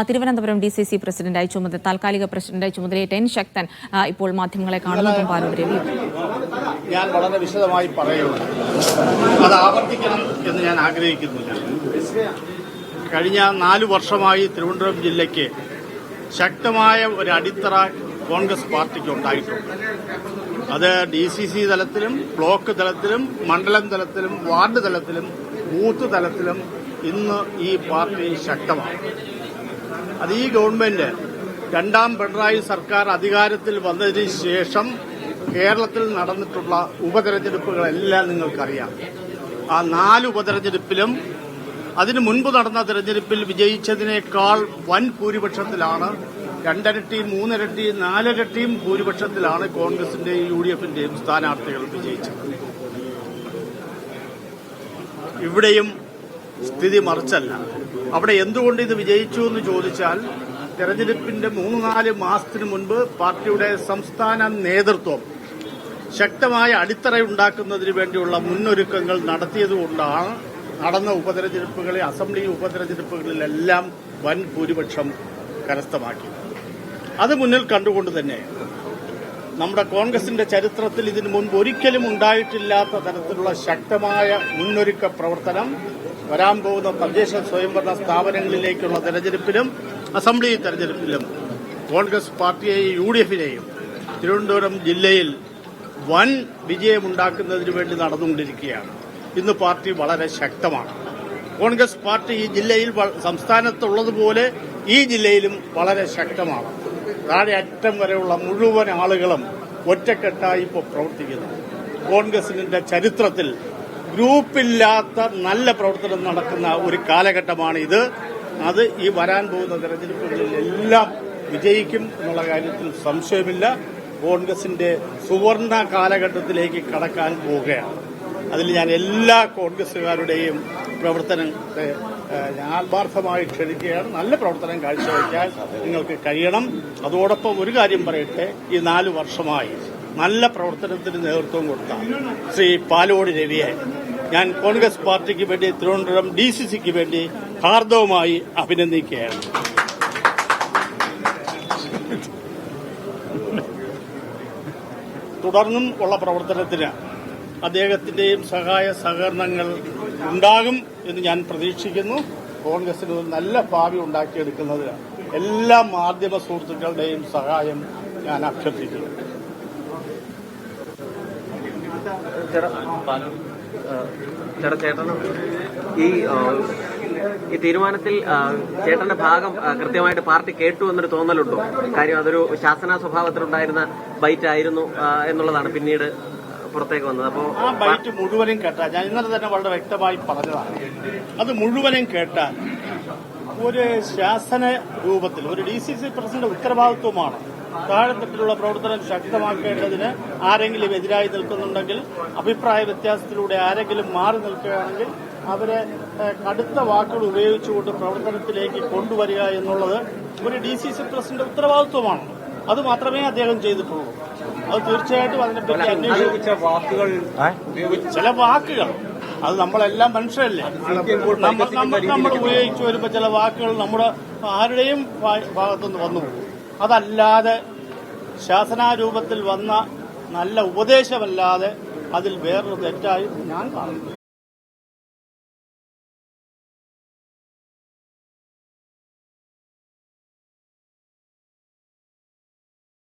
Thiruvananthapuram DCC പ്രസിഡന്റായി താൽക്കാലിക പ്രസിഡന്റായി ചുമതലയേറ്റ എൻ ശക്തൻ ഇപ്പോൾ മാധ്യമങ്ങളെ കാണുന്നതും പാലൂർ രവി. ഞാൻ വളരെ വിശദമായി പറയുന്നു, അത് ആവർത്തിക്കണം എന്ന് ഞാൻ ആഗ്രഹിക്കുന്നില്ല. കഴിഞ്ഞ 4 വർഷമായി തിരുവനന്തപുരം ജില്ലയ്ക്ക് ശക്തമായ ഒരു അടിത്തറ കോൺഗ്രസ് പാർട്ടിക്ക് ഉണ്ടായിട്ടുണ്ട്. അത് DCC തലത്തിലും ബ്ലോക്ക് തലത്തിലും മണ്ഡലം തലത്തിലും വാർഡ് തലത്തിലും ബൂത്ത് തലത്തിലും ഇന്ന് ഈ പാർട്ടി ശക്തമാണ്. അത് ഈ ഗവൺമെന്റ് രണ്ടാം പിണറായി സർക്കാർ അധികാരത്തിൽ വന്നതിന് ശേഷം കേരളത്തിൽ നടന്നിട്ടുള്ള ഉപതെരഞ്ഞെടുപ്പുകളെല്ലാം നിങ്ങൾക്കറിയാം. ആ 4 ഉപതെരഞ്ഞെടുപ്പിലും അതിനു മുൻപ് നടന്ന തെരഞ്ഞെടുപ്പിൽ വിജയിച്ചതിനേക്കാൾ വൻ ഭൂരിപക്ഷത്തിലാണ്, 2 ഇരട്ടിയും 3 ഇരട്ടിയും 4 ഇരട്ടിയും ഭൂരിപക്ഷത്തിലാണ് കോൺഗ്രസിന്റെയും UDFന്റെയും സ്ഥാനാർത്ഥികൾ വിജയിച്ചത്. ഇവിടെയും സ്ഥിതി മറിച്ചല്ല. അവിടെ എന്തുകൊണ്ട് ഇത് വിജയിച്ചു എന്ന് ചോദിച്ചാൽ, തെരഞ്ഞെടുപ്പിന്റെ 3-4 മാസത്തിന് മുൻപ് പാർട്ടിയുടെ സംസ്ഥാന നേതൃത്വം ശക്തമായ അടിത്തറയുണ്ടാക്കുന്നതിന് വേണ്ടിയുള്ള മുന്നൊരുക്കങ്ങൾ നടത്തിയതുകൊണ്ടാണ് നടന്ന ഉപതെരഞ്ഞെടുപ്പുകളിൽ, അസംബ്ലി ഉപതെരഞ്ഞെടുപ്പുകളിലെല്ലാം വൻ ഭൂരിപക്ഷം കരസ്ഥമാക്കി. അത് മുന്നിൽ കണ്ടുകൊണ്ട് തന്നെ നമ്മുടെ കോൺഗ്രസിന്റെ ചരിത്രത്തിൽ ഇതിനു മുൻപ് ഒരിക്കലും ഉണ്ടായിട്ടില്ലാത്ത തരത്തിലുള്ള ശക്തമായ മുന്നൊരുക്ക പ്രവർത്തനം വരാൻ പോകുന്ന തദ്ദേശ സ്വയംഭരണ സ്ഥാപനങ്ങളിലേക്കുള്ള തെരഞ്ഞെടുപ്പിലും അസംബ്ലി തെരഞ്ഞെടുപ്പിലും കോൺഗ്രസ് പാർട്ടിയെയും UDFനെയും തിരുവനന്തപുരം ജില്ലയിൽ വൻ വിജയമുണ്ടാക്കുന്നതിന് വേണ്ടി നടന്നുകൊണ്ടിരിക്കുകയാണ്. ഇന്ന് പാർട്ടി വളരെ ശക്തമാണ്. കോൺഗ്രസ് പാർട്ടി ഈ ജില്ലയിൽ സംസ്ഥാനത്തുള്ളതുപോലെ ഈ ജില്ലയിലും വളരെ ശക്തമാണ്. താഴെ അറ്റം വരെയുള്ള മുഴുവൻ ആളുകളും ഒറ്റക്കെട്ടായി ഇപ്പോൾ പ്രവർത്തിക്കുന്നു. കോൺഗ്രസിന്റെ ചരിത്രത്തിൽ ഗ്രൂപ്പില്ലാത്ത നല്ല പ്രവർത്തനം നടക്കുന്ന ഒരു കാലഘട്ടമാണ് ഇത്. അത് ഈ വരാൻ പോകുന്ന തെരഞ്ഞെടുപ്പുകളിൽ എല്ലാം വിജയിക്കും എന്നുള്ള കാര്യത്തിൽ സംശയമില്ല. കോൺഗ്രസിന്റെ സുവർണ കാലഘട്ടത്തിലേക്ക് കടക്കാൻ പോവുകയാണ്. അതിൽ ഞാൻ എല്ലാ കോൺഗ്രസുകാരുടെയും പ്രവർത്തനത്തെ ഞാൻ ആത്മാർത്ഥമായി ക്ഷണിക്കുകയാണ്. നല്ല പ്രവർത്തനം കാഴ്ചവെക്കാൻ നിങ്ങൾക്ക് കഴിയണം. അതോടൊപ്പം ഒരു കാര്യം പറയട്ടെ, ഈ 4 വർഷമായി നല്ല പ്രവർത്തനത്തിന് നേതൃത്വം കൊടുത്ത ശ്രീ പാലോട് രവിയെ ഞാൻ കോൺഗ്രസ് പാർട്ടിക്ക് വേണ്ടി, തിരുവനന്തപുരം DCCക്ക് വേണ്ടി ഹാർദവമായി അഭിനന്ദിക്കുകയാണ്. തുടർന്നും ഉള്ള പ്രവർത്തനത്തിന് അദ്ദേഹത്തിന്റെയും സഹായ സഹകരണങ്ങൾ ഉണ്ടാകും എന്ന് ഞാൻ പ്രതീക്ഷിക്കുന്നു. കോൺഗ്രസിന് ഒരു നല്ല ഭാവി ഉണ്ടാക്കിയെടുക്കുന്നതിന് എല്ലാ മാധ്യമ സുഹൃത്തുക്കളുടെയും സഹായം ഞാൻ അഭ്യർത്ഥിക്കുന്നു. ചേട്ടൻ ഈ തീരുമാനത്തിൽ ചേട്ടന്റെ ഭാഗം കൃത്യമായിട്ട് പാർട്ടി കേട്ടു എന്നൊരു തോന്നലുണ്ടോ? കാര്യം അതൊരു ശാസന സ്വഭാവത്തിലുണ്ടായിരുന്ന ബൈറ്റ് ആയിരുന്നു എന്നുള്ളതാണ് പിന്നീട് പുറത്തേക്ക് വന്നത്. അപ്പോൾ ആ ബൈറ്റ് മുഴുവനും കേട്ടാൽ, ഞാൻ ഇന്നലെ തന്നെ വളരെ വ്യക്തമായി പറഞ്ഞതാണ്, അത് മുഴുവനും കേട്ടാൽ ഒരു ശാസന രൂപത്തിൽ ഒരു DCC പ്രസിഡന്റ് ഉത്തരവാദിത്വമാണ് താഴെത്തട്ടിലുള്ള പ്രവർത്തനം ശക്തമാക്കേണ്ടതിന്. ആരെങ്കിലും എതിരായി നിൽക്കുന്നുണ്ടെങ്കിൽ, അഭിപ്രായ വ്യത്യാസത്തിലൂടെ ആരെങ്കിലും മാറി നിൽക്കുകയാണെങ്കിൽ അവരെ കടുത്ത വാക്കുകൾ ഉപയോഗിച്ചുകൊണ്ട് പ്രവർത്തനത്തിലേക്ക് കൊണ്ടുവരിക എന്നുള്ളത് ഒരു DCC പ്രസിഡന്റ് ഉത്തരവാദിത്വമാണ്. അത് മാത്രമേ അദ്ദേഹം ചെയ്തിട്ടുള്ളൂ. അത് തീർച്ചയായിട്ടും അതിനെപ്പറ്റി അന്വേഷിച്ച വാക്കുകൾ, ചില വാക്കുകൾ, അത് നമ്മളെല്ലാം മനുഷ്യരല്ലേ, നമ്മൾ ഉപയോഗിച്ചു വരുമ്പോൾ ചില വാക്കുകൾ നമ്മുടെ ആരുടെയും ഭാഗത്തുനിന്ന് വന്നുപോകും. അതല്ലാതെ ശാസനാരൂപത്തിൽ വന്ന നല്ല ഉപദേശമല്ലാതെ അതിൽ വേറൊരു തെറ്റായി ഞാൻ കാണുന്നു.